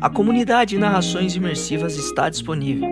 A comunidade Narrações Imersivas está disponível.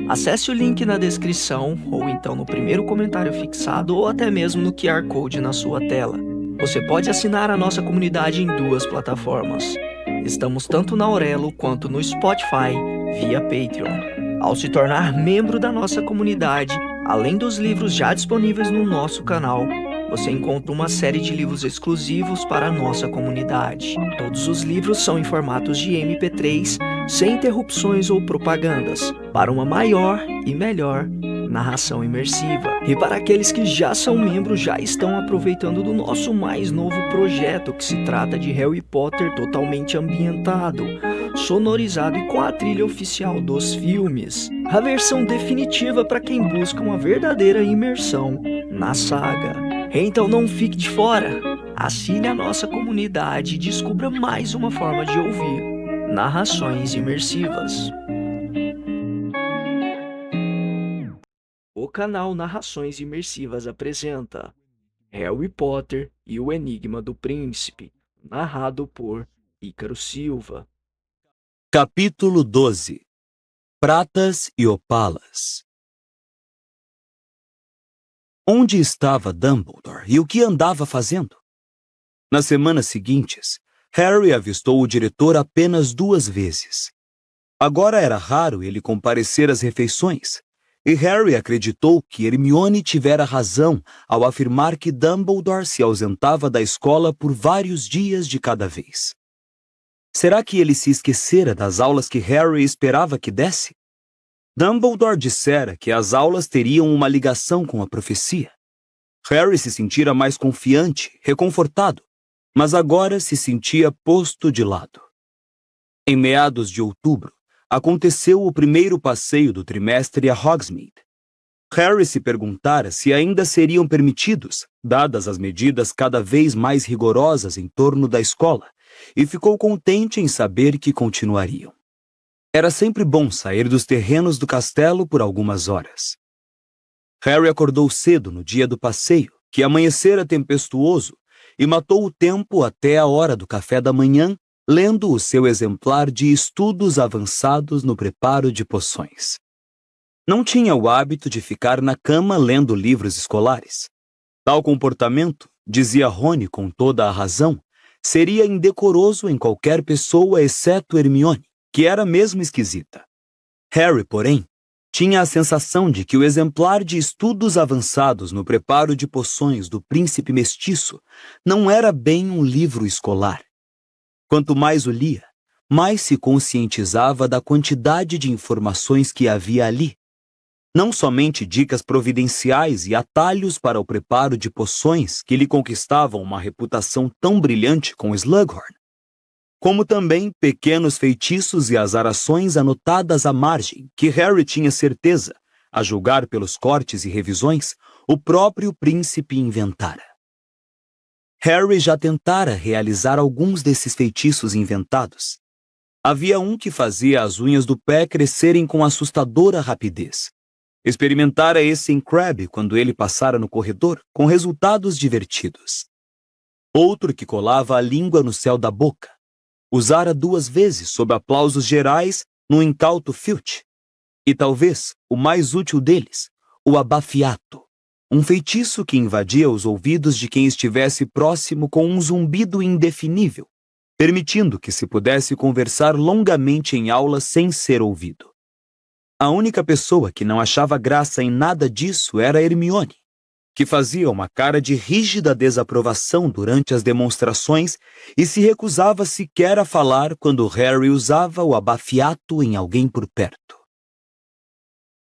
Acesse o link na descrição, ou então no primeiro comentário fixado, ou até mesmo no QR Code na sua tela. Você pode assinar a nossa comunidade em duas plataformas. Estamos tanto na Aurelo quanto no Spotify, via Patreon. Ao se tornar membro da nossa comunidade, além dos livros já disponíveis no nosso canal, você encontra uma série de livros exclusivos para a nossa comunidade. Todos os livros são em formatos de MP3, sem interrupções ou propagandas, para uma maior e melhor narração imersiva. E para aqueles que já são membros, já estão aproveitando do nosso mais novo projeto, que se trata de Harry Potter totalmente ambientado, sonorizado e com a trilha oficial dos filmes. A versão definitiva para quem busca uma verdadeira imersão na saga. Então não fique de fora. Assine a nossa comunidade e descubra mais uma forma de ouvir narrações imersivas. O canal Narrações Imersivas apresenta Harry Potter e o Enigma do Príncipe, narrado por Ícaro Silva. Capítulo 12. Pratas e Opalas. Onde estava Dumbledore e o que andava fazendo? Nas semanas seguintes, Harry avistou o diretor apenas 2 vezes. Agora era raro ele comparecer às refeições, e Harry acreditou que Hermione tivera razão ao afirmar que Dumbledore se ausentava da escola por vários dias de cada vez. Será que ele se esquecera das aulas que Harry esperava que desse? Dumbledore dissera que as aulas teriam uma ligação com a profecia. Harry se sentira mais confiante, reconfortado, mas agora se sentia posto de lado. Em meados de outubro, aconteceu o primeiro passeio do trimestre a Hogsmeade. Harry se perguntara se ainda seriam permitidos, dadas as medidas cada vez mais rigorosas em torno da escola, e ficou contente em saber que continuariam. Era sempre bom sair dos terrenos do castelo por algumas horas. Harry acordou cedo no dia do passeio, que amanhecera tempestuoso, e matou o tempo até a hora do café da manhã, lendo o seu exemplar de Estudos Avançados no Preparo de Poções. Não tinha o hábito de ficar na cama lendo livros escolares. Tal comportamento, dizia Rony com toda a razão, seria indecoroso em qualquer pessoa exceto Hermione, que era mesmo esquisita. Harry, porém, tinha a sensação de que o exemplar de Estudos Avançados no Preparo de Poções do Príncipe Mestiço não era bem um livro escolar. Quanto mais o lia, mais se conscientizava da quantidade de informações que havia ali. Não somente dicas providenciais e atalhos para o preparo de poções que lhe conquistavam uma reputação tão brilhante com Slughorn, como também pequenos feitiços e azarações anotadas à margem, que Harry tinha certeza, a julgar pelos cortes e revisões, o próprio príncipe inventara. Harry já tentara realizar alguns desses feitiços inventados. Havia um que fazia as unhas do pé crescerem com assustadora rapidez. Experimentara esse em Crabbe quando ele passara no corredor, com resultados divertidos. Outro que colava a língua no céu da boca. Usara 2 vezes sob aplausos gerais no incauto Filch. E talvez o mais útil deles, o abafiato, um feitiço que invadia os ouvidos de quem estivesse próximo com um zumbido indefinível, permitindo que se pudesse conversar longamente em aula sem ser ouvido. A única pessoa que não achava graça em nada disso era Hermione, que fazia uma cara de rígida desaprovação durante as demonstrações e se recusava sequer a falar quando Harry usava o abafiato em alguém por perto.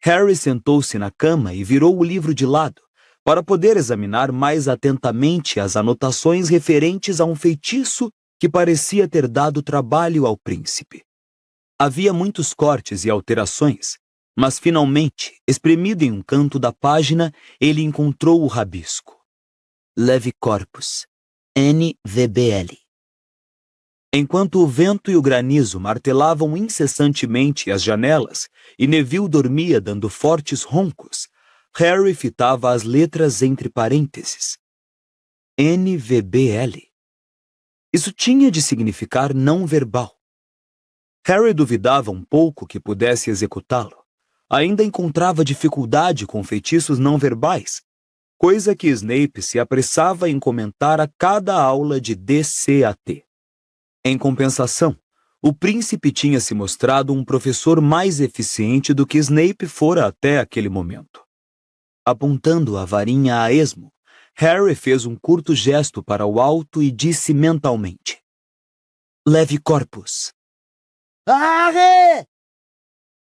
Harry sentou-se na cama e virou o livro de lado, para poder examinar mais atentamente as anotações referentes a um feitiço que parecia ter dado trabalho ao príncipe. Havia muitos cortes e alterações, mas finalmente, espremido em um canto da página, ele encontrou o rabisco. Levi Corpus, NVBL. Enquanto o vento e o granizo martelavam incessantemente as janelas e Neville dormia dando fortes roncos, Harry fitava as letras entre parênteses. NVBL. Isso tinha de significar não verbal. Harry duvidava um pouco que pudesse executá-lo. Ainda encontrava dificuldade com feitiços não verbais, coisa que Snape se apressava em comentar a cada aula de DCAT. Em compensação, o príncipe tinha se mostrado um professor mais eficiente do que Snape fora até aquele momento. Apontando a varinha a esmo, Harry fez um curto gesto para o alto e disse mentalmente: "Leve corpus." Arre!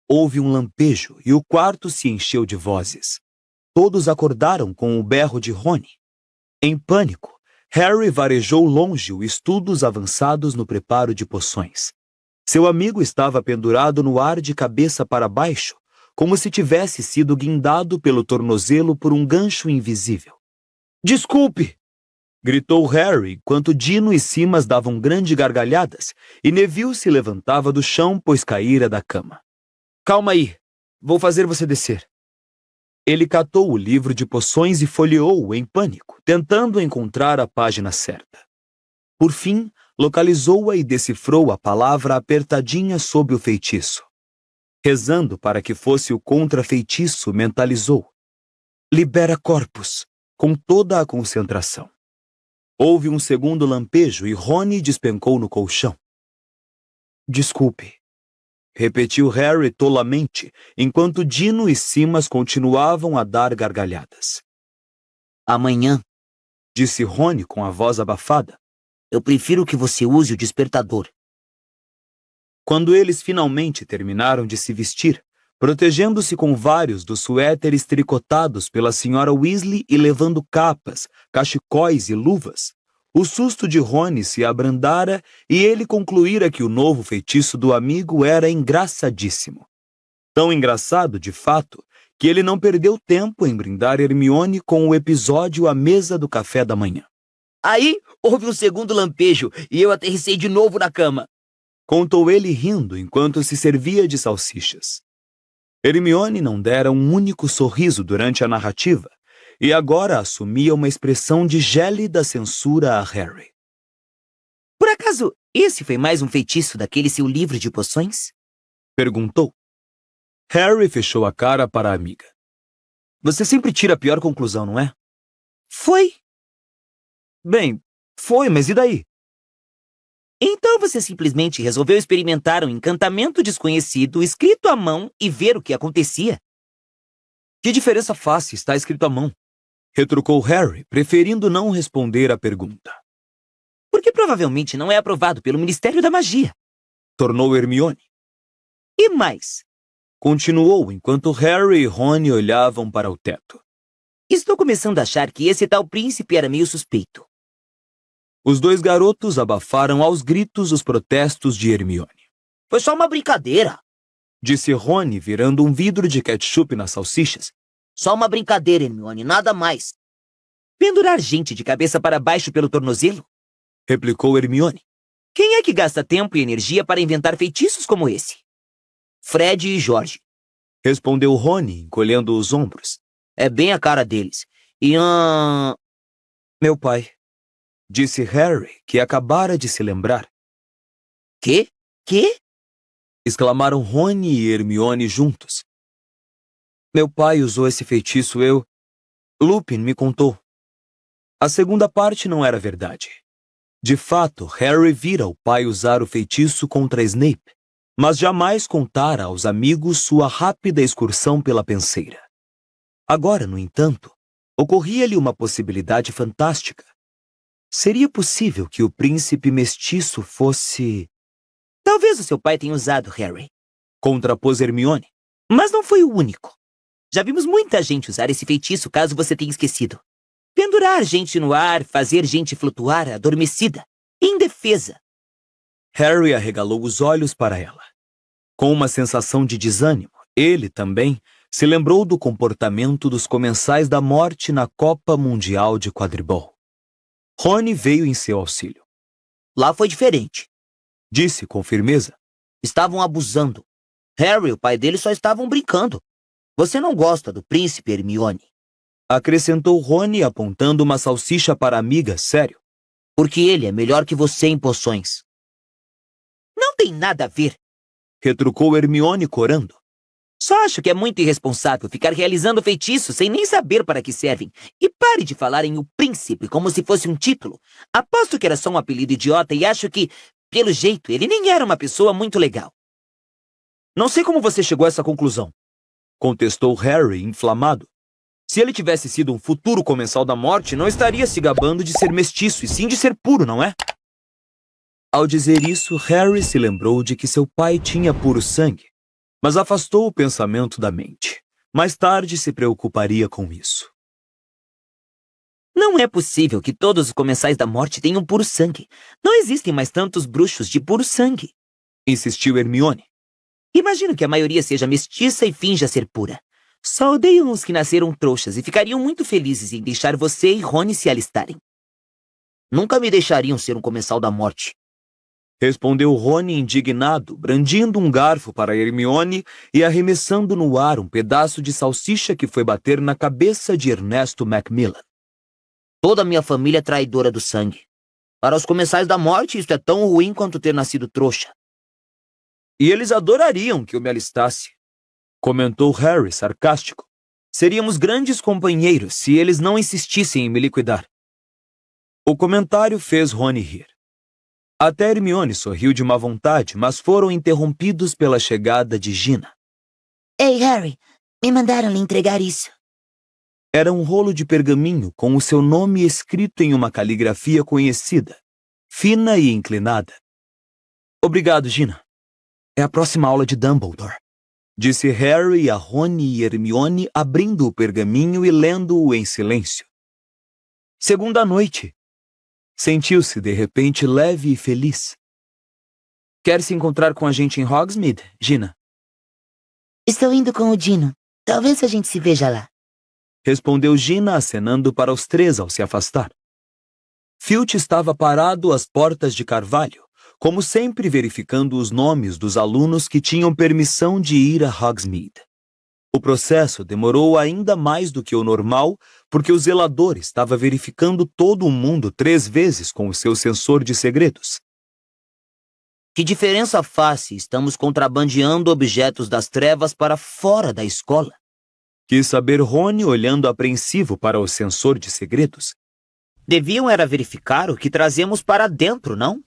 Houve um lampejo e o quarto se encheu de vozes. Todos acordaram com o berro de Rony. Em pânico, Harry varejou longe os estudos avançados no preparo de poções. Seu amigo estava pendurado no ar de cabeça para baixo, como se tivesse sido guindado pelo tornozelo por um gancho invisível. "Desculpe!" gritou Harry, enquanto Dino e Simas davam grandes gargalhadas e Neville se levantava do chão, pois caíra da cama. "Calma aí, vou fazer você descer." Ele catou o livro de poções e folheou-o em pânico, tentando encontrar a página certa. Por fim, localizou-a e decifrou a palavra apertadinha sob o feitiço. Rezando para que fosse o contrafeitiço, mentalizou: "Libera corpus", com toda a concentração. Houve um segundo lampejo e Rony despencou no colchão. "Desculpe", repetiu Harry tolamente, enquanto Dino e Simas continuavam a dar gargalhadas. Amanhã, Disse Rony com a voz abafada. eu prefiro que você use o despertador. Quando eles finalmente terminaram de se vestir, protegendo-se com vários dos suéteres tricotados pela senhora Weasley e levando capas, cachecóis e luvas, o susto de Rony se abrandara e ele concluíra que o novo feitiço do amigo era engraçadíssimo. Tão engraçado, de fato, que ele não perdeu tempo em brindar Hermione com o episódio à mesa do café da manhã. Aí, houve um segundo lampejo e eu aterrissei de novo na cama. Contou ele rindo enquanto se servia de salsichas. Hermione não dera um único sorriso durante a narrativa e agora assumia uma expressão de gélida censura a Harry. Por acaso, esse foi mais um feitiço daquele seu livro de poções? Perguntou. Harry fechou a cara para a amiga. Você sempre tira a pior conclusão, não é? Foi. Bem, foi, mas e daí? Então você simplesmente resolveu experimentar um encantamento desconhecido escrito à mão e ver o que acontecia? Que diferença faz se está escrito à mão? Retrucou Harry, preferindo não responder à pergunta. Porque provavelmente não é aprovado pelo Ministério da Magia. Tornou Hermione. E mais, Continuou enquanto Harry e Rony olhavam para o teto. estou começando a achar que esse tal príncipe era meio suspeito. Os dois garotos abafaram aos gritos os protestos de Hermione. Foi só uma brincadeira. Disse Rony, virando um vidro de ketchup nas salsichas. Só uma brincadeira, Hermione, nada mais. Pendurar gente de cabeça para baixo pelo tornozelo? Replicou Hermione. Quem é que gasta tempo e energia para inventar feitiços como esse? Fred e George. Respondeu Rony, encolhendo os ombros. É bem a cara deles. E, Meu pai. Disse Harry, que acabara de se lembrar. Quê? Quê? Exclamaram Rony e Hermione juntos. Meu pai usou esse feitiço, Lupin me contou. A segunda parte não era verdade. De fato, Harry vira o pai usar o feitiço contra Snape, mas jamais contara aos amigos sua rápida excursão pela penseira. Agora, no entanto, ocorria-lhe uma possibilidade fantástica. Seria possível que o príncipe mestiço fosse... Talvez o seu pai tenha usado, Harry. Contrapôs Hermione. Mas não foi o único. Já vimos muita gente usar esse feitiço, caso você tenha esquecido. Pendurar gente no ar, fazer gente flutuar adormecida, indefesa. Harry arregalou os olhos para ela. Com uma sensação de desânimo, ele também se lembrou do comportamento dos comensais da morte na Copa Mundial de Quadribol. Rony veio em seu auxílio. Lá foi diferente. Disse com firmeza. Estavam abusando. Harry e o pai dele só estavam brincando. Você não gosta do príncipe, Hermione? Acrescentou Rony, apontando uma salsicha para a amiga, sério. Porque ele é melhor que você em poções. Não tem nada a ver. retrucou Hermione corando. Só acho que é muito irresponsável ficar realizando feitiços sem nem saber para que servem. E pare de falar em o príncipe como se fosse um título. Aposto que era só um apelido idiota e acho que, pelo jeito, ele nem era uma pessoa muito legal. Não sei como você chegou a essa conclusão, contestou Harry, inflamado. Se ele tivesse sido um futuro comensal da morte, não estaria se gabando de ser mestiço, e sim de ser puro, não é? Ao dizer isso, Harry se lembrou de que seu pai tinha puro sangue, mas afastou o pensamento da mente. Mais tarde se preocuparia com isso. Não é possível que todos os comensais da morte tenham puro sangue. Não existem mais tantos bruxos de puro sangue, insistiu Hermione. Imagino que a maioria seja mestiça e finja ser pura. Só odeio uns que nasceram trouxas e ficariam muito felizes em deixar você e Rony se alistarem. Nunca me deixariam ser um comensal da morte, respondeu Rony indignado, brandindo um garfo para Hermione e arremessando no ar um pedaço de salsicha que foi bater na cabeça de Ernesto Macmillan. Toda a minha família é traidora do sangue. Para os comensais da morte, isto é tão ruim quanto ter nascido trouxa. E eles adorariam que eu me alistasse, comentou Harry, sarcástico. Seríamos grandes companheiros se eles não insistissem em me liquidar. O comentário fez Rony rir. Até Hermione sorriu de má vontade, mas foram interrompidos pela chegada de Gina. Ei, Harry, me mandaram lhe entregar isso. Era um rolo de pergaminho com o seu nome escrito em uma caligrafia conhecida, fina e inclinada. Obrigado, Gina. É a próxima aula de Dumbledore, disse Harry a Rony e Hermione, abrindo o pergaminho e lendo-o em silêncio. Segunda noite. Sentiu-se, de repente, leve e feliz. Quer se encontrar com a gente em Hogsmeade, Gina? Estou indo com o Dino. Talvez a gente se veja lá. Respondeu Gina, acenando para os três ao se afastar. Filch estava parado às portas de Carvalho, como sempre verificando os nomes dos alunos que tinham permissão de ir a Hogsmeade. O processo demorou ainda mais do que o normal, porque o zelador estava verificando todo o mundo 3 vezes com o seu sensor de segredos. Que diferença faz se estamos contrabandeando objetos das trevas para fora da escola? Quis saber Rony, olhando apreensivo para o sensor de segredos. Deviam era verificar o que trazemos para dentro, não?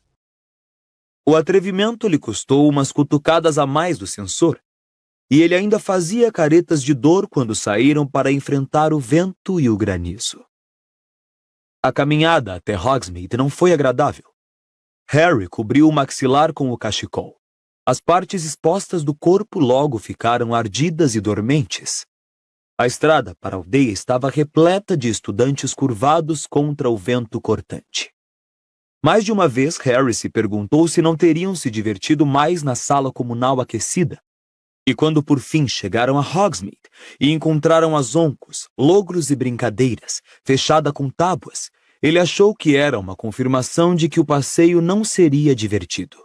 O atrevimento lhe custou umas cutucadas a mais do sensor, e ele ainda fazia caretas de dor quando saíram para enfrentar o vento e o granizo. A caminhada até Hogsmeade não foi agradável. Harry cobriu o maxilar com o cachecol. As partes expostas do corpo logo ficaram ardidas e dormentes. A estrada para a aldeia estava repleta de estudantes curvados contra o vento cortante. Mais de uma vez, Harry se perguntou se não teriam se divertido mais na sala comunal aquecida. E quando por fim chegaram a Hogsmeade e encontraram as oncos, logros e brincadeiras, fechada com tábuas, ele achou que era uma confirmação de que o passeio não seria divertido.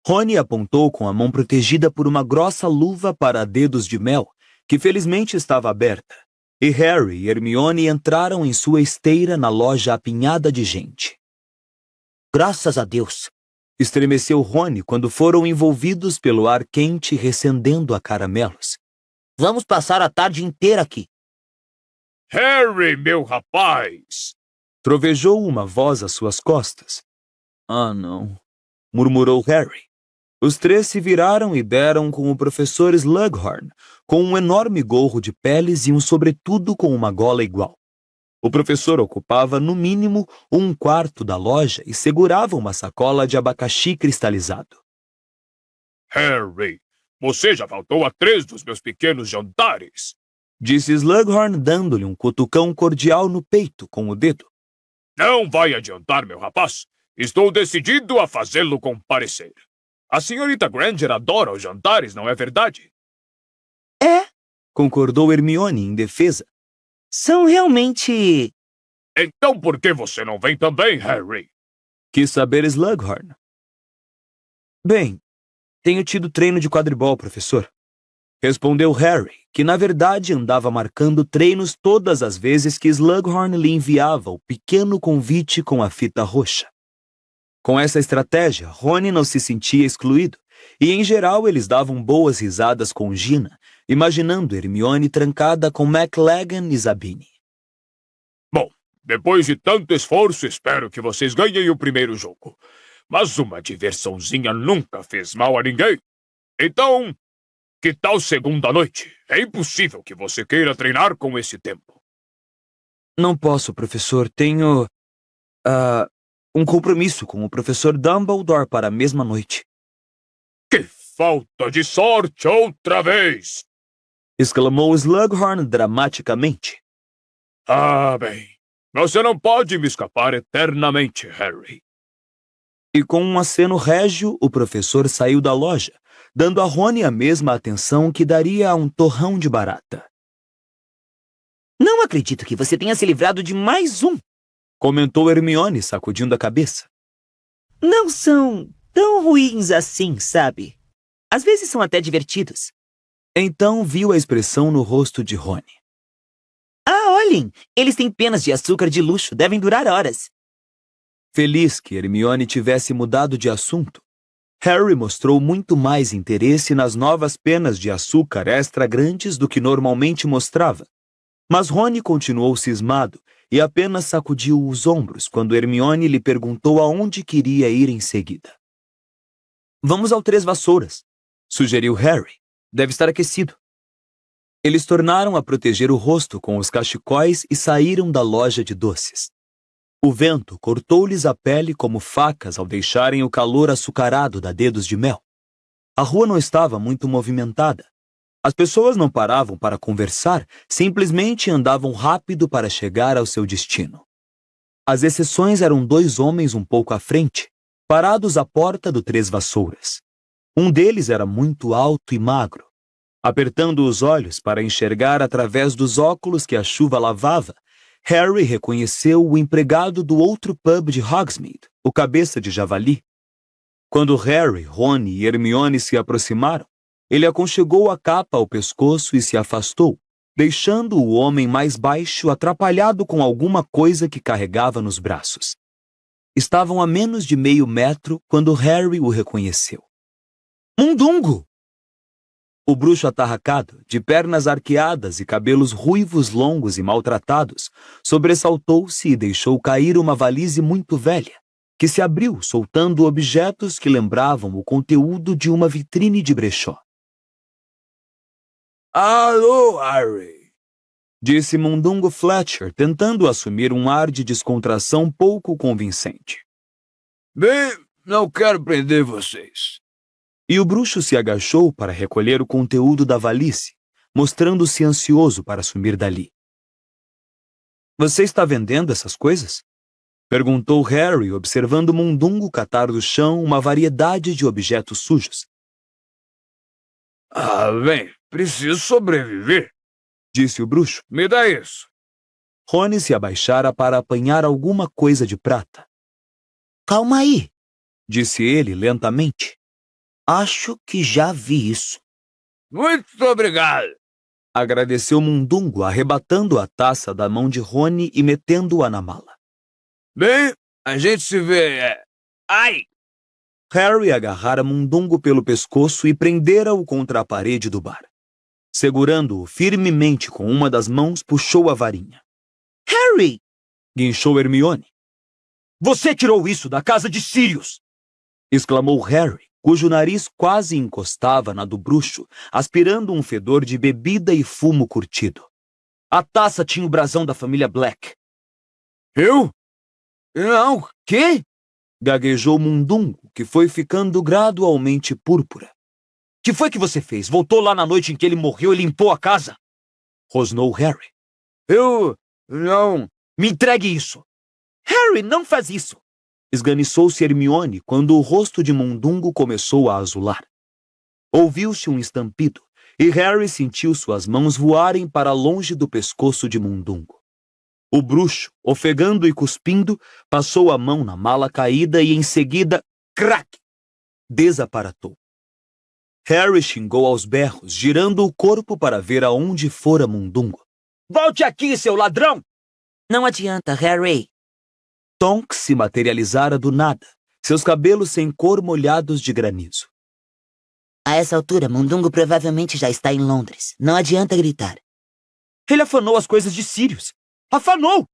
Rony apontou com a mão protegida por uma grossa luva para dedos de mel, que felizmente estava aberta, e Harry e Hermione entraram em sua esteira na loja apinhada de gente. Graças a Deus! Estremeceu Rony quando foram envolvidos pelo ar quente recendendo a caramelos. Vamos passar a tarde inteira aqui. Harry, meu rapaz! Trovejou uma voz às suas costas. Ah, não, murmurou Harry. Os 3 se viraram e deram com o professor Slughorn, com um enorme gorro de peles e um sobretudo com uma gola igual. O professor ocupava, no mínimo, 1/4 da loja e segurava uma sacola de abacaxi cristalizado. Harry, você já faltou a 3 dos meus pequenos jantares, disse Slughorn, dando-lhe um cutucão cordial no peito com o dedo. Não vai adiantar, meu rapaz. Estou decidido a fazê-lo comparecer. A senhorita Granger adora os jantares, não é verdade? É, concordou Hermione em defesa. são realmente... Então por que você não vem também, Harry? Quis saber Slughorn. Bem, tenho tido treino de quadribol, professor. Respondeu Harry, que na verdade andava marcando treinos todas as vezes que Slughorn lhe enviava o pequeno convite com a fita roxa. Com essa estratégia, Rony não se sentia excluído e em geral eles davam boas risadas com Gina, imaginando Hermione trancada com McLaggen e Zabini. Bom, depois de tanto esforço, espero que vocês ganhem o primeiro jogo. Mas uma diversãozinha nunca fez mal a ninguém. Então, que tal segunda noite? É impossível que você queira treinar com esse tempo. Não posso, professor. Tenho um compromisso com o professor Dumbledore para a mesma noite. Que falta de sorte outra vez! Exclamou Slughorn dramaticamente. Ah, bem. Você não pode me escapar eternamente, Harry. E com um aceno régio, o professor saiu da loja, dando a Rony a mesma atenção que daria a um torrão de barata. Não acredito que você tenha se livrado de mais um. Comentou Hermione, sacudindo a cabeça. Não são tão ruins assim, sabe? Às vezes são até divertidos. Então viu a expressão no rosto de Rony. Ah, olhem! Eles têm penas de açúcar de luxo, devem durar horas. Feliz que Hermione tivesse mudado de assunto, Harry mostrou muito mais interesse nas novas penas de açúcar extra grandes do que normalmente mostrava. Mas Rony continuou cismado e apenas sacudiu os ombros quando Hermione lhe perguntou aonde queria ir em seguida. Vamos ao Três Vassouras, sugeriu Harry. Deve estar aquecido. Eles tornaram a proteger o rosto com os cachecóis e saíram da loja de doces. O vento cortou-lhes a pele como facas ao deixarem o calor açucarado da Dedos de Mel. A rua não estava muito movimentada. As pessoas não paravam para conversar, simplesmente andavam rápido para chegar ao seu destino. As exceções eram dois homens um pouco à frente, parados à porta do Três Vassouras. Um deles era muito alto e magro. Apertando os olhos para enxergar através dos óculos que a chuva lavava, Harry reconheceu o empregado do outro pub de Hogsmeade, o Cabeça de Javali. Quando Harry, Rony e Hermione se aproximaram, ele aconchegou a capa ao pescoço e se afastou, deixando o homem mais baixo atrapalhado com alguma coisa que carregava nos braços. Estavam a menos de meio metro quando Harry o reconheceu. Mundungo! O bruxo atarracado, de pernas arqueadas e cabelos ruivos longos e maltratados, sobressaltou-se e deixou cair uma valise muito velha, que se abriu soltando objetos que lembravam o conteúdo de uma vitrine de brechó. Alô, Harry! Disse Mundungo Fletcher, tentando assumir um ar de descontração pouco convincente. Bem, não quero prender vocês. E o bruxo se agachou para recolher o conteúdo da valise, mostrando-se ansioso para sumir dali. Você está vendendo essas coisas? Perguntou Harry, observando Mundungo catar do chão uma variedade de objetos sujos. Ah, bem, preciso sobreviver, Disse o bruxo. Me dá isso. Rony se abaixara para apanhar alguma coisa de prata. Calma aí. Disse ele lentamente. Acho que já vi isso. Muito obrigado. Agradeceu Mundungo, arrebatando a taça da mão de Rony e metendo-a na mala. Bem, a gente se vê. Ai! Harry agarrara Mundungo pelo pescoço e prendera-o contra a parede do bar. Segurando-o firmemente com uma das mãos, puxou a varinha. Harry! Guinchou Hermione. Você tirou isso da casa de Sirius! Exclamou Harry, cujo nariz quase encostava na do bruxo, aspirando um fedor de bebida e fumo curtido. A taça tinha o brasão da família Black. Eu? Não, quê? Gaguejou Mundungo, que foi ficando gradualmente púrpura. Que foi que você fez? Voltou lá na noite em que ele morreu e limpou a casa? Rosnou Harry. Eu... não... Me entregue isso! Harry, não faz isso! Esganiçou-se Hermione quando o rosto de Mundungo começou a azular. Ouviu-se um estampido, e Harry sentiu suas mãos voarem para longe do pescoço de Mundungo. O bruxo, ofegando e cuspindo, passou a mão na mala caída e em seguida, crac! Desaparatou. Harry xingou aos berros, girando o corpo para ver aonde fora Mundungo. Volte aqui, seu ladrão! Não adianta, Harry. Tonks se materializara do nada, seus cabelos sem cor molhados de granizo. A essa altura, Mundungo provavelmente já está em Londres. Não adianta gritar. Ele afanou as coisas de Sirius. Afanou!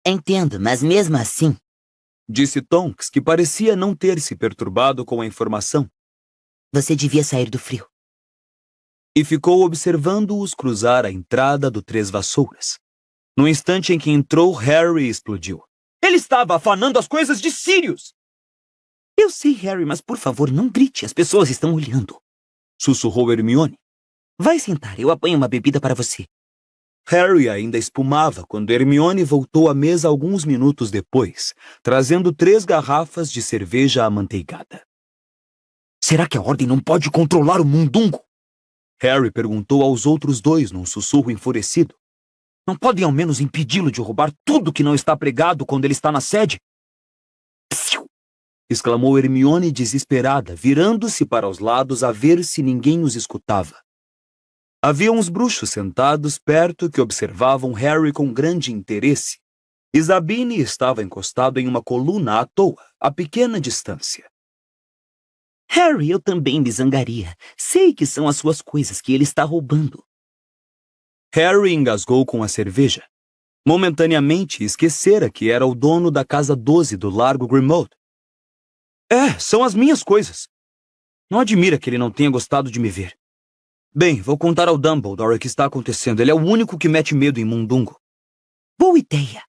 Entendo, mas mesmo assim... Disse Tonks, que parecia não ter se perturbado com a informação. Você devia sair do frio. E ficou observando-os cruzar a entrada do Três Vassouras. No instante em que entrou, Harry explodiu. Ele estava afanando as coisas de Sirius! Eu sei, Harry, mas por favor, não grite. As pessoas estão olhando. Sussurrou Hermione. Vai sentar, eu apanho uma bebida para você. Harry ainda espumava quando Hermione voltou à mesa alguns minutos depois, trazendo 3 garrafas de cerveja amanteigada. Será que a Ordem não pode controlar o Mundungo? Harry perguntou aos outros 2 num sussurro enfurecido. Não podem ao menos impedi-lo de roubar tudo que não está pregado quando ele está na sede? Psiu! Exclamou Hermione desesperada, virando-se para os lados a ver se ninguém os escutava. Havia uns bruxos sentados perto que observavam Harry com grande interesse, e Zabine estava encostado em uma coluna à toa, a pequena distância. Harry, eu também me zangaria. Sei que são as suas coisas que ele está roubando. Harry engasgou com a cerveja. Momentaneamente esquecera que era o dono da Casa 12 do Largo Grimmauld. São as minhas coisas. Não admira que ele não tenha gostado de me ver. Bem, vou contar ao Dumbledore o que está acontecendo. Ele é o único que mete medo em Mundungo. Boa ideia!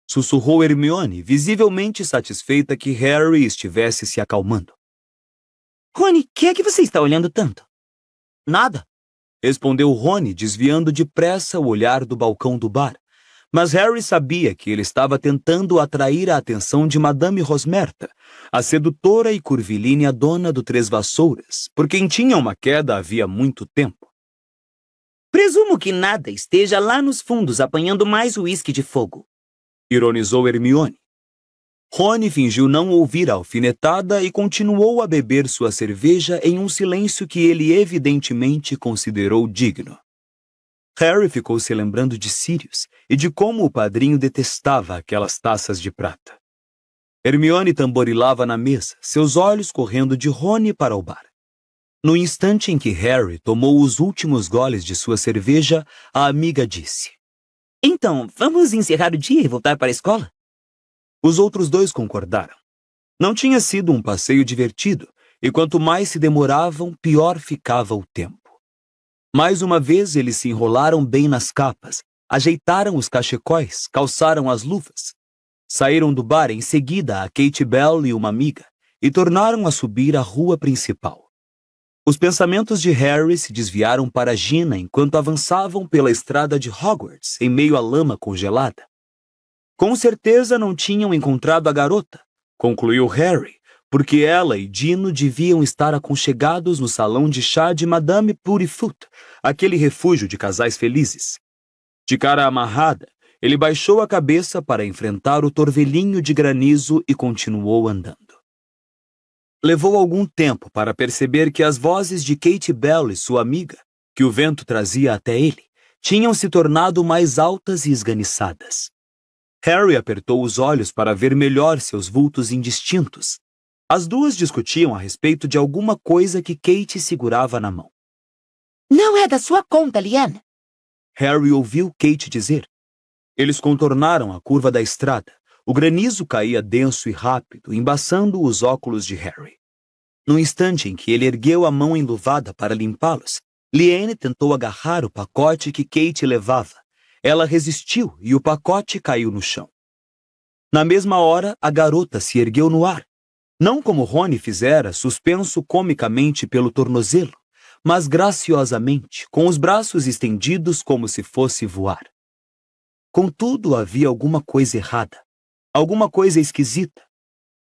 Sussurrou Hermione, visivelmente satisfeita que Harry estivesse se acalmando. Rony, que é que você está olhando tanto? Nada. Respondeu Rony, desviando depressa o olhar do balcão do bar. Mas Harry sabia que ele estava tentando atrair a atenção de Madame Rosmerta, a sedutora e curvilínea dona do Três Vassouras, por quem tinha uma queda havia muito tempo. Presumo que nada esteja lá nos fundos apanhando mais uísque de fogo. Ironizou Hermione. Rony fingiu não ouvir a alfinetada e continuou a beber sua cerveja em um silêncio que ele evidentemente considerou digno. Harry ficou se lembrando de Sirius e de como o padrinho detestava aquelas taças de prata. Hermione tamborilava na mesa, seus olhos correndo de Rony para o bar. No instante em que Harry tomou os últimos goles de sua cerveja, a amiga disse: Então, vamos encerrar o dia e voltar para a escola? Os outros 2 concordaram. Não tinha sido um passeio divertido, e quanto mais se demoravam, pior ficava o tempo. Mais uma vez eles se enrolaram bem nas capas, ajeitaram os cachecóis, calçaram as luvas. Saíram do bar em seguida a Kate Bell e uma amiga, e tornaram a subir a rua principal. Os pensamentos de Harry se desviaram para Gina enquanto avançavam pela estrada de Hogwarts, em meio à lama congelada. Com certeza não tinham encontrado a garota, concluiu Harry, porque ela e Dino deviam estar aconchegados no salão de chá de Madame Purifoot, aquele refúgio de casais felizes. De cara amarrada, ele baixou a cabeça para enfrentar o torvelinho de granizo e continuou andando. Levou algum tempo para perceber que as vozes de Kate Bell e sua amiga, que o vento trazia até ele, tinham se tornado mais altas e esganiçadas. Harry apertou os olhos para ver melhor seus vultos indistintos. As 2 discutiam a respeito de alguma coisa que Kate segurava na mão. Não é da sua conta, Liane. Harry ouviu Kate dizer. Eles contornaram a curva da estrada. O granizo caía denso e rápido, embaçando os óculos de Harry. No instante em que ele ergueu a mão enluvada para limpá-los, Liane tentou agarrar o pacote que Kate levava. Ela resistiu e o pacote caiu no chão. Na mesma hora, a garota se ergueu no ar. Não como Rony fizera, suspenso comicamente pelo tornozelo, mas graciosamente, com os braços estendidos como se fosse voar. Contudo, havia alguma coisa errada, alguma coisa esquisita.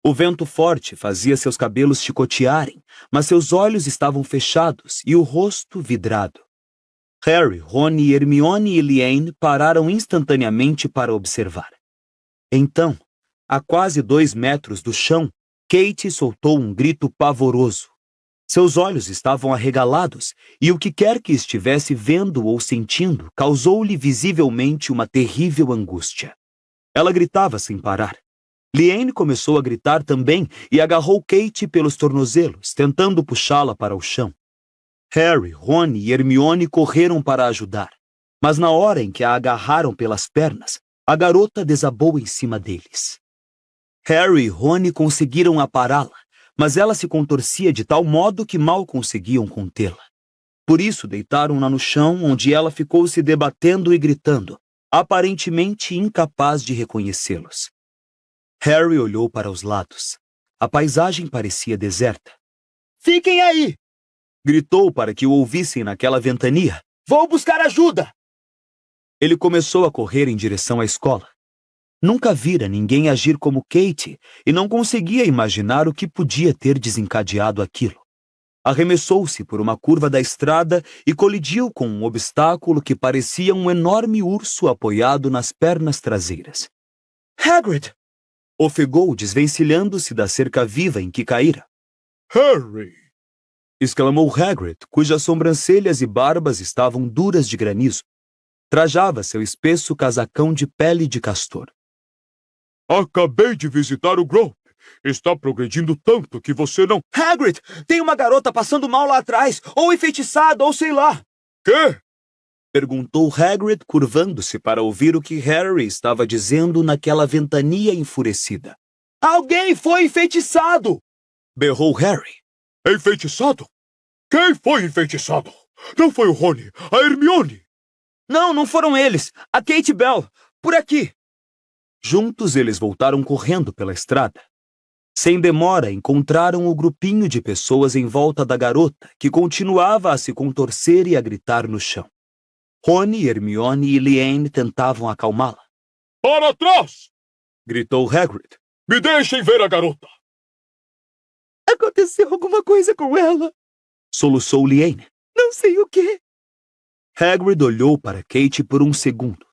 O vento forte fazia seus cabelos chicotearem, mas seus olhos estavam fechados e o rosto vidrado. Harry, Rony, Hermione e Liane pararam instantaneamente para observar. Então, a quase 2 metros do chão, Kate soltou um grito pavoroso. Seus olhos estavam arregalados e o que quer que estivesse vendo ou sentindo causou-lhe visivelmente uma terrível angústia. Ela gritava sem parar. Liane começou a gritar também e agarrou Kate pelos tornozelos, tentando puxá-la para o chão. Harry, Ron e Hermione correram para ajudar, mas na hora em que a agarraram pelas pernas, a garota desabou em cima deles. Harry e Ron conseguiram apará-la, mas ela se contorcia de tal modo que mal conseguiam contê-la. Por isso, deitaram-na no chão, onde ela ficou se debatendo e gritando, aparentemente incapaz de reconhecê-los. Harry olhou para os lados. A paisagem parecia deserta. "Fiquem aí!" gritou para que o ouvissem naquela ventania. "Vou buscar ajuda!" Ele começou a correr em direção à escola. Nunca vira ninguém agir como Kate e não conseguia imaginar o que podia ter desencadeado aquilo. Arremessou-se por uma curva da estrada e colidiu com um obstáculo que parecia um enorme urso apoiado nas pernas traseiras. "Hagrid!" ofegou, desvencilhando-se da cerca viva em que caíra. Harry! Exclamou Hagrid, cujas sobrancelhas e barbas estavam duras de granizo. Trajava seu espesso casacão de pele de castor. Acabei de visitar o Grove. Está progredindo tanto que você não... Hagrid, tem uma garota passando mal lá atrás, ou enfeitiçada, ou sei lá. Quê? Perguntou Hagrid, curvando-se para ouvir o que Harry estava dizendo naquela ventania enfurecida. Alguém foi enfeitiçado! Berrou Harry. Enfeitiçado? Quem foi enfeitiçado? Não foi o Rony, a Hermione. Não foram eles. A Kate Bell. Por aqui. Juntos eles voltaram correndo pela estrada. Sem demora, encontraram o grupinho de pessoas em volta da garota, que continuava a se contorcer e a gritar no chão. Rony, Hermione e Liane tentavam acalmá-la. Para trás! Gritou Hagrid. Me deixem ver a garota. Aconteceu alguma coisa com ela. Soluçou Liane. Não sei o quê. Hagrid olhou para Kate por um segundo.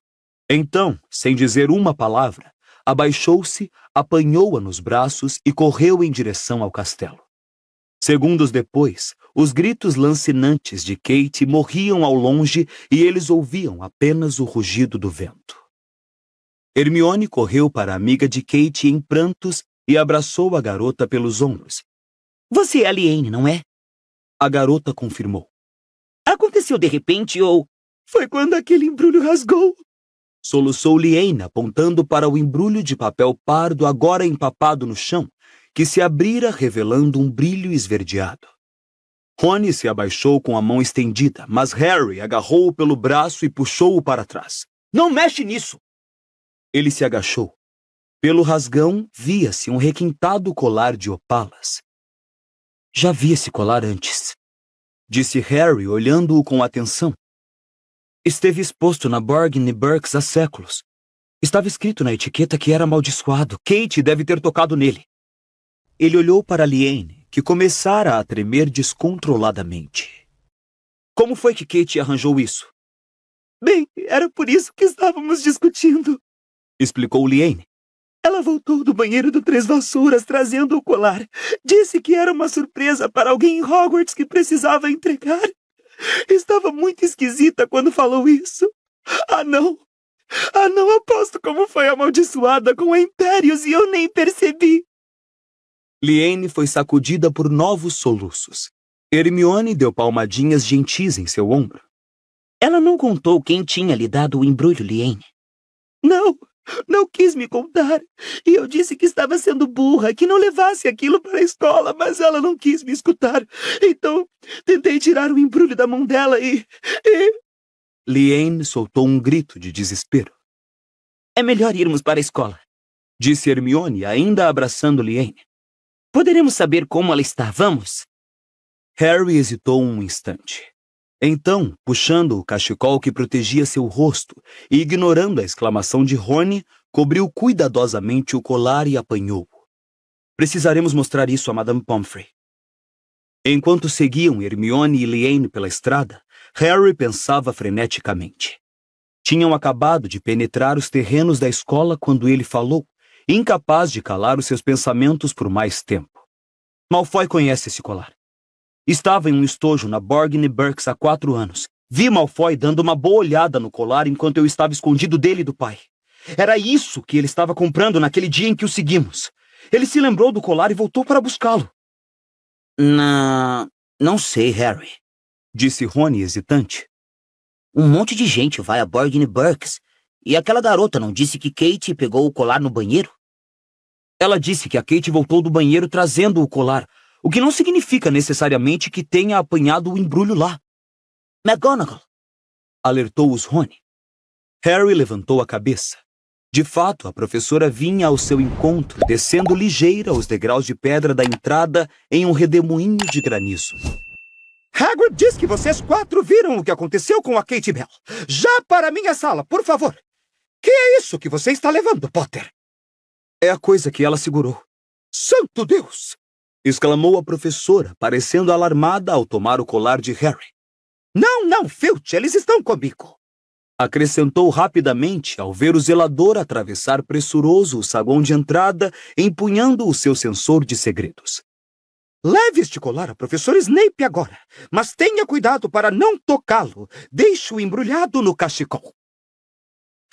Então, sem dizer uma palavra, abaixou-se, apanhou-a nos braços e correu em direção ao castelo. Segundos depois, os gritos lancinantes de Kate morriam ao longe e eles ouviam apenas o rugido do vento. Hermione correu para a amiga de Kate em prantos e abraçou a garota pelos ombros. Você é a Liane, não é? A garota confirmou. Aconteceu de repente ou... Foi quando aquele embrulho rasgou. Soluçou Liane, apontando para o embrulho de papel pardo agora empapado no chão, que se abrira revelando um brilho esverdeado. Rony se abaixou com a mão estendida, mas Harry agarrou-o pelo braço e puxou-o para trás. Não mexe nisso! Ele se agachou. Pelo rasgão, via-se um requintado colar de opalas. Já vi esse colar antes, disse Harry, olhando-o com atenção. Esteve exposto na Borgin Burkes há séculos. Estava escrito na etiqueta que era amaldiçoado. Kate deve ter tocado nele. Ele olhou para Liane, que começara a tremer descontroladamente. Como foi que Kate arranjou isso? Bem, era por isso que estávamos discutindo, explicou Liane. Ela voltou do banheiro do Três Vassouras trazendo o colar. Disse que era uma surpresa para alguém em Hogwarts que precisava entregar. Estava muito esquisita quando falou isso. Ah, não, aposto como foi amaldiçoada com impérios e eu nem percebi. Liane foi sacudida por novos soluços. Hermione deu palmadinhas gentis em seu ombro. Ela não contou quem tinha lhe dado o embrulho, Liane. Não quis me contar. E eu disse que estava sendo burra, que não levasse aquilo para a escola, mas ela não quis me escutar. Então, tentei tirar o embrulho da mão dela e... Liane soltou um grito de desespero. É melhor irmos para a escola, disse Hermione, ainda abraçando Liane. Poderemos saber como ela está, vamos? Harry hesitou um instante. Então, puxando o cachecol que protegia seu rosto e ignorando a exclamação de Rony, cobriu cuidadosamente o colar e apanhou-o. Precisaremos mostrar isso a Madame Pomfrey. Enquanto seguiam Hermione e Liane pela estrada, Harry pensava freneticamente. Tinham acabado de penetrar os terrenos da escola quando ele falou, incapaz de calar os seus pensamentos por mais tempo. Malfoy conhece esse colar. Estava em um estojo na Borgin Burkes há 4 anos. Vi Malfoy dando uma boa olhada no colar enquanto eu estava escondido dele e do pai. Era isso que ele estava comprando naquele dia em que o seguimos. Ele se lembrou do colar e voltou para buscá-lo. Não sei, Harry. Disse Rony hesitante. Um monte de gente vai a Borgin Burkes. E aquela garota não disse que Kate pegou o colar no banheiro? Ela disse que a Kate voltou do banheiro trazendo o colar, o que não significa necessariamente que tenha apanhado o embrulho lá. McGonagall! Alertou-os Rony. Harry levantou a cabeça. De fato, a professora vinha ao seu encontro, descendo ligeira os degraus de pedra da entrada em um redemoinho de granizo. Hagrid diz que vocês 4 viram o que aconteceu com a Kate Bell. Já para minha sala, por favor. Que é isso que você está levando, Potter? É a coisa que ela segurou. Santo Deus! Exclamou a professora, parecendo alarmada ao tomar o colar de Harry. Não, Filch, eles estão comigo. Acrescentou rapidamente ao ver o zelador atravessar pressuroso o saguão de entrada, empunhando o seu sensor de segredos. Leve este colar a professor Snape agora, mas tenha cuidado para não tocá-lo. Deixe-o embrulhado no cachecol.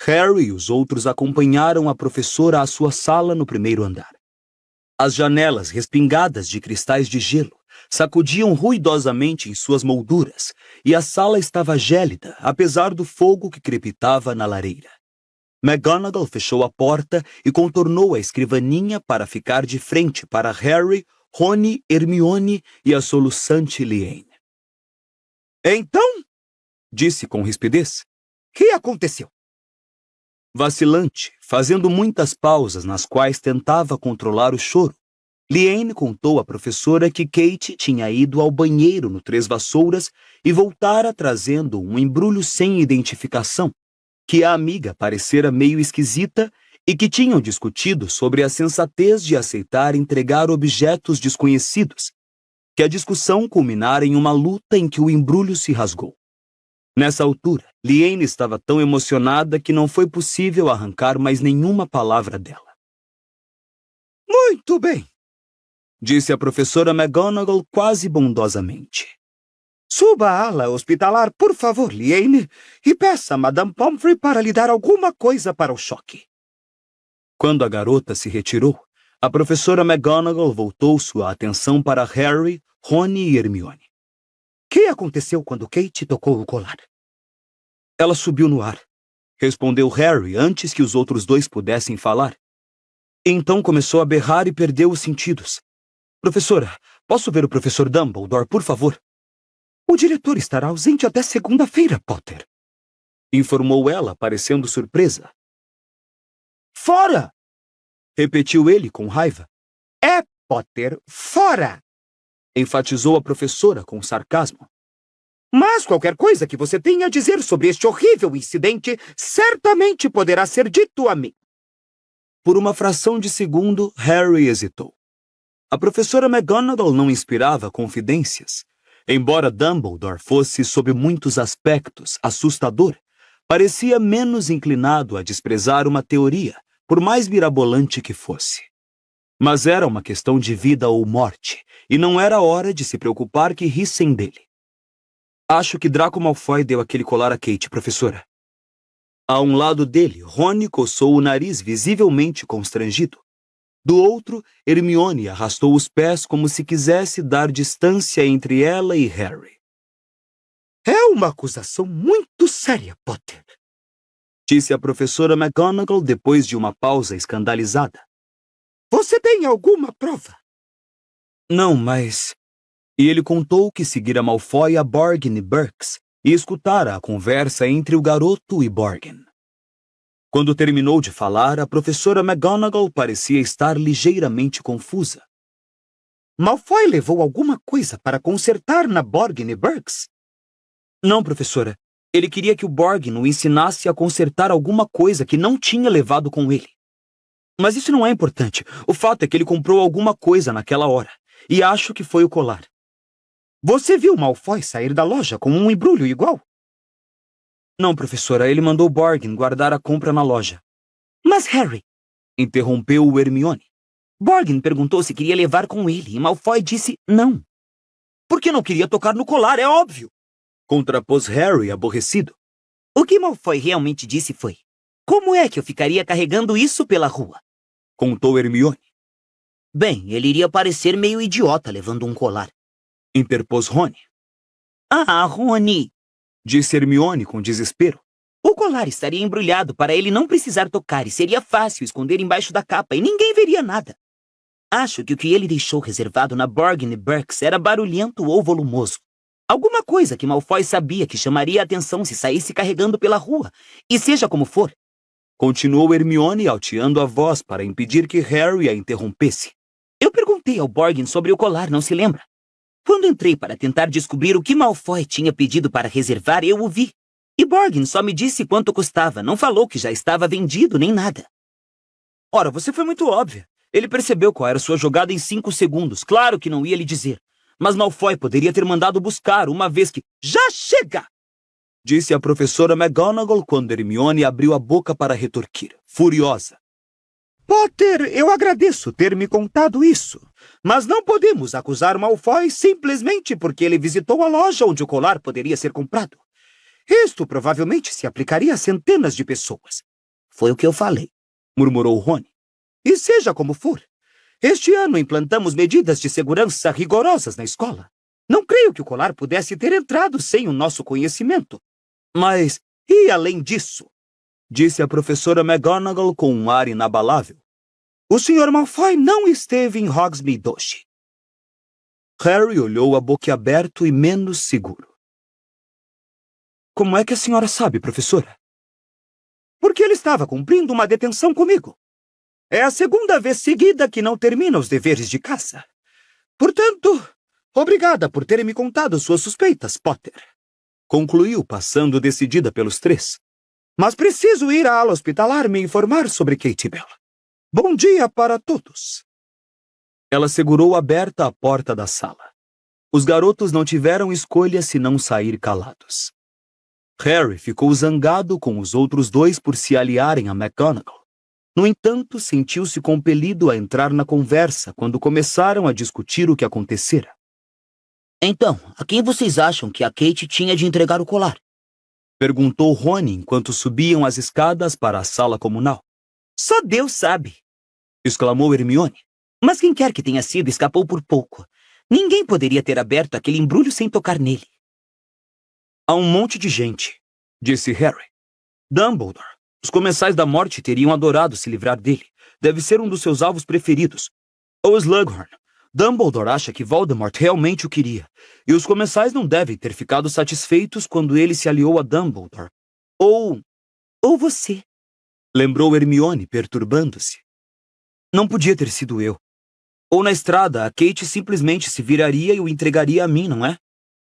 Harry e os outros acompanharam a professora à sua sala no primeiro andar. As janelas respingadas de cristais de gelo sacudiam ruidosamente em suas molduras, e a sala estava gélida, apesar do fogo que crepitava na lareira. McGonagall fechou a porta e contornou a escrivaninha para ficar de frente para Harry, Rony, Hermione e a soluçante Liane. Então, disse com rispidez, que aconteceu? Vacilante, fazendo muitas pausas nas quais tentava controlar o choro, Liane contou à professora que Kate tinha ido ao banheiro no Três Vassouras e voltara trazendo um embrulho sem identificação, que a amiga parecera meio esquisita e que tinham discutido sobre a sensatez de aceitar entregar objetos desconhecidos, que a discussão culminara em uma luta em que o embrulho se rasgou. Nessa altura, Liane estava tão emocionada que não foi possível arrancar mais nenhuma palavra dela. Muito bem, disse a professora McGonagall quase bondosamente. Suba à ala hospitalar, por favor, Liane, e peça a Madame Pomfrey para lhe dar alguma coisa para o choque. Quando a garota se retirou, a professora McGonagall voltou sua atenção para Harry, Rony e Hermione. Que aconteceu quando Kate tocou o colar? Ela subiu no ar, respondeu Harry antes que os outros 2 pudessem falar. Então começou a berrar e perdeu os sentidos. Professora, posso ver o professor Dumbledore, por favor? O diretor estará ausente até segunda-feira, Potter, informou ela, parecendo surpresa. Fora! Repetiu ele com raiva. É, Potter, fora! Enfatizou a professora com sarcasmo. Mas qualquer coisa que você tenha a dizer sobre este horrível incidente certamente poderá ser dito a mim. Por uma fração de segundo, Harry hesitou. A professora McGonagall não inspirava confidências. Embora Dumbledore fosse, sob muitos aspectos, assustador, parecia menos inclinado a desprezar uma teoria, por mais mirabolante que fosse. Mas era uma questão de vida ou morte, e não era hora de se preocupar que rissem dele. Acho que Draco Malfoy deu aquele colar a Kate, professora. A um lado dele, Rony coçou o nariz visivelmente constrangido. Do outro, Hermione arrastou os pés como se quisesse dar distância entre ela e Harry. É uma acusação muito séria, Potter, disse a professora McGonagall depois de uma pausa escandalizada. Você tem alguma prova? Não, mas... E ele contou que seguira Malfoy a Borgin Burkes e escutara a conversa entre o garoto e Borgin. Quando terminou de falar, a professora McGonagall parecia estar ligeiramente confusa. Malfoy levou alguma coisa para consertar na Borgin Burkes? Não, professora. Ele queria que o Borgin o ensinasse a consertar alguma coisa que não tinha levado com ele. Mas isso não é importante. O fato é que ele comprou alguma coisa naquela hora, e acho que foi o colar. Você viu Malfoy sair da loja com um embrulho igual? Não, professora. Ele mandou Borgin guardar a compra na loja. Mas Harry, interrompeu o Hermione. Borgin perguntou se queria levar com ele, e Malfoy disse não. Porque não queria tocar no colar, é óbvio. Contrapôs Harry, aborrecido. O que Malfoy realmente disse foi: Como é que eu ficaria carregando isso pela rua? Contou Hermione. Bem, ele iria parecer meio idiota levando um colar. Interpôs Rony. Ah, Rony! Disse Hermione com desespero. O colar estaria embrulhado para ele não precisar tocar e seria fácil esconder embaixo da capa e ninguém veria nada. Acho que o que ele deixou reservado na Borgin Burkes era barulhento ou volumoso. Alguma coisa que Malfoy sabia que chamaria a atenção se saísse carregando pela rua. E seja como for. Continuou Hermione alteando a voz para impedir que Harry a interrompesse. Eu perguntei ao Borgin sobre o colar, não se lembra? Quando entrei para tentar descobrir o que Malfoy tinha pedido para reservar, eu o vi. E Borgin só me disse quanto custava, não falou que já estava vendido nem nada. Ora, você foi muito óbvia. Ele percebeu qual era sua jogada em 5 segundos. Claro que não ia lhe dizer. Mas Malfoy poderia ter mandado buscar, uma vez que... Já chega! Disse a professora McGonagall quando Hermione abriu a boca para retorquir, furiosa. Potter, eu agradeço ter me contado isso, mas não podemos acusar Malfoy simplesmente porque ele visitou a loja onde o colar poderia ser comprado. Isto provavelmente se aplicaria a centenas de pessoas. Foi o que eu falei, murmurou Rony. E seja como for, este ano implantamos medidas de segurança rigorosas na escola. Não creio que o colar pudesse ter entrado sem o nosso conhecimento. Mas, e além disso, disse a professora McGonagall com um ar inabalável, o Sr. Malfoy não esteve em Hogsmeade hoje. Harry olhou-a boquiaberto e menos seguro. Como é que a senhora sabe, professora? Porque ele estava cumprindo uma detenção comigo. É a segunda vez seguida que não termina os deveres de casa. Portanto, obrigada por terem me contado suas suspeitas, Potter. Concluiu, passando decidida pelos 3. Mas preciso ir à ala hospitalar me informar sobre Katie Bell. Bom dia para todos. Ela segurou aberta a porta da sala. Os garotos não tiveram escolha senão sair calados. Harry ficou zangado com os outros 2 por se aliarem a McGonagall. No entanto, sentiu-se compelido a entrar na conversa quando começaram a discutir o que acontecera. Então, a quem vocês acham que a Kate tinha de entregar o colar? Perguntou Rony enquanto subiam as escadas para a sala comunal. Só Deus sabe! Exclamou Hermione. Mas quem quer que tenha sido escapou por pouco. Ninguém poderia ter aberto aquele embrulho sem tocar nele. Há um monte de gente, disse Harry. Dumbledore. Os Comensais da Morte teriam adorado se livrar dele. Deve ser um dos seus alvos preferidos. Ou Slughorn. Dumbledore acha que Voldemort realmente o queria. E os Comensais não devem ter ficado satisfeitos quando ele se aliou a Dumbledore. Ou você. Lembrou Hermione, perturbando-se. Não podia ter sido eu. Ou na estrada, a Kate simplesmente se viraria e o entregaria a mim, não é?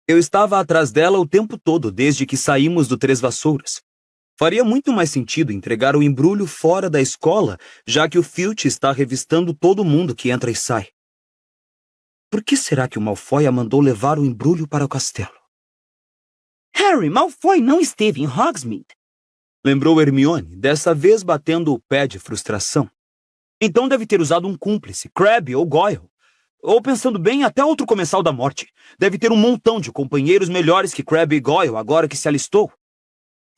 Eu estava atrás dela o tempo todo, desde que saímos do Três Vassouras. Faria muito mais sentido entregar o embrulho fora da escola, já que o Filch está revistando todo mundo que entra e sai. Por que será que o Malfoy a mandou levar o embrulho para o castelo? Harry, Malfoy não esteve em Hogsmeade. Lembrou Hermione, dessa vez batendo o pé de frustração. Então deve ter usado um cúmplice, Crabbe ou Goyle. Ou, pensando bem, até outro Comensal da Morte. Deve ter um montão de companheiros melhores que Crabbe e Goyle agora que se alistou.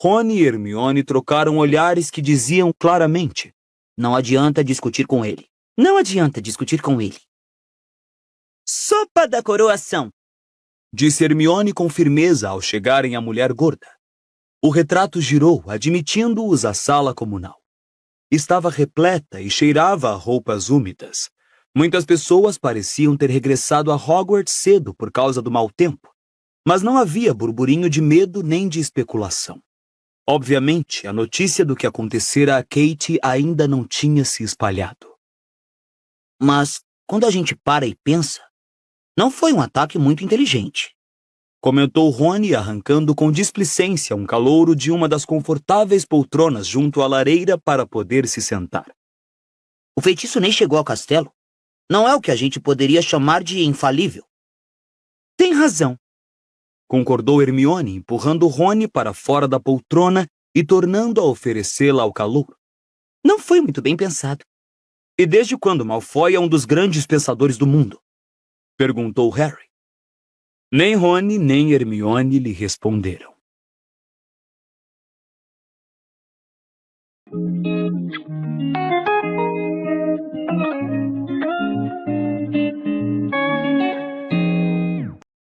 Rony e Hermione trocaram olhares que diziam claramente: não adianta discutir com ele. Não adianta discutir com ele. Sopa da coroação! Disse Hermione com firmeza ao chegarem à mulher gorda. O retrato girou, admitindo-os à sala comunal. Estava repleta e cheirava a roupas úmidas. Muitas pessoas pareciam ter regressado a Hogwarts cedo por causa do mau tempo, mas não havia burburinho de medo nem de especulação. Obviamente, a notícia do que acontecera a Kate ainda não tinha se espalhado. Mas, quando a gente para e pensa, não foi um ataque muito inteligente. Comentou Rony, arrancando com displicência um calouro de uma das confortáveis poltronas junto à lareira para poder se sentar. O feitiço nem chegou ao castelo. Não é o que a gente poderia chamar de infalível. Tem razão, concordou Hermione, empurrando Rony para fora da poltrona e tornando a oferecê-la ao calouro. Não foi muito bem pensado. E desde quando Malfoy é um dos grandes pensadores do mundo? Perguntou Harry. Nem Rony nem Hermione lhe responderam.